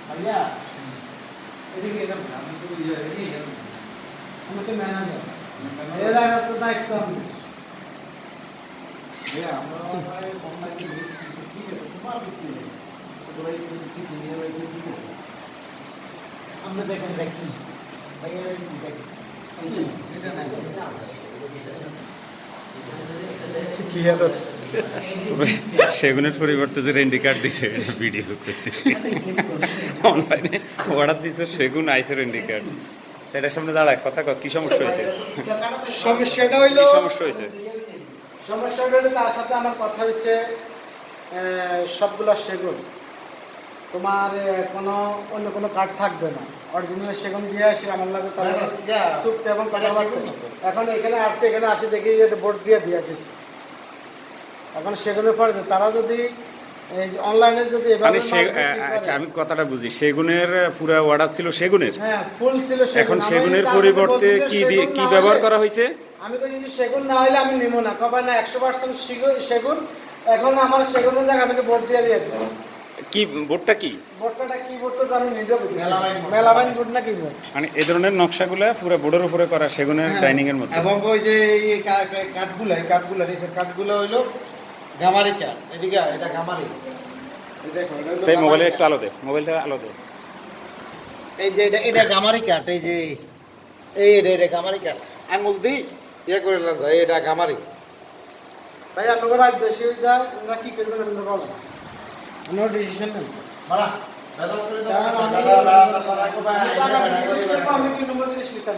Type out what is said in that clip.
ভাইয়া এদিকে এলাম না, আমি তো এদিকে এলাম না। আমি তো ম্যানেজার, এর আগে তো দায়িত্ব আমি। ভাইয়া আমরা প্রায় কম দামি জিনিস কিনছি, ঠিক আছে, তোমার বিক্রি নেই, তোরা এই কিনছি কিনে রয়েছে, ঠিক আছে। আমরা দেখেন দেখি ভাইয়া দেখি এটা নাই কি এত সেগুনের পরিবর্তে যে রেন্ডি কার্ড দিছে ভিডিও করতেছি অনলাইনে অর্ডার দিছে সেগুন আইছে রেন্ডি কার্ড সেটার সামনে দাঁড়ায় কথা কয় কি সমস্যা হয়েছে সমস্যাটা হইলো, কি সমস্যা হয়েছে সমস্যাটা হইলো তার সাথে আমার কথা হয়েছে সবগুলো সেগুন, তোমার কোনো অন্য কোনো কার্ড থাকবে না, অরিজিনাল সেগুন দিয়ে আসি আমার লাগে তারা চুক্তি এবং কথা এখন এখানে আসছে, এখানে আসি দেখি বোর্ড দিয়ে দিয়েছে। এখন সেগুনের পরে তারা যদি অনলাইনে যদি মানে আচ্ছা আমি কথাটা বুঝি সেগুনের পুরো অর্ডার ছিল সেগুনের, হ্যাঁ ফুল ছিল এখন সেগুনের পরিবর্তে কি কি ব্যবহার করা হয়েছে? আমি বলি যে সেগুন না হলে আমি নেবো না, কবার না 100% সেগুন। এখন আমার সেগুনের জায়গায় আমি বোর্ড দিয়ে দিয়েছি। কি বোর্ডটা কি? বোর্ডটা কি বোর্ড তো আমি নিজে বুঝি, মেলামাইন বোর্ড না কি বোর্ড, মানে এই ধরনের নকশাগুলো পুরো বোর্ডের উপরে করা সেগুনের ডাইনিং এর মধ্যে। এবং ওই যে এই কাঠগুলো, এই কাঠগুলো নিচের কাঠগুলো হইলো গামারি কাঠ, এদিকে এটা গামারি, এই দেখো এটা হলো সেই মোবাইলে একটু আলো দে, মোবাইলটা আলো দে। এই যে এটা গামারি কাঠ, এই যে এটা গামারি কাঠ, আঙুল দিই ইয়ে করে যায়, এটা গামারি। ভাই আপনার আজ বেশি হয়ে যায়, আমরা কি করবেন আপনি বলেন, আমরা ডিসিশন নেন। মারা বেজাল করে দাও, আমি কি নম্বর জিনিস নিতাম।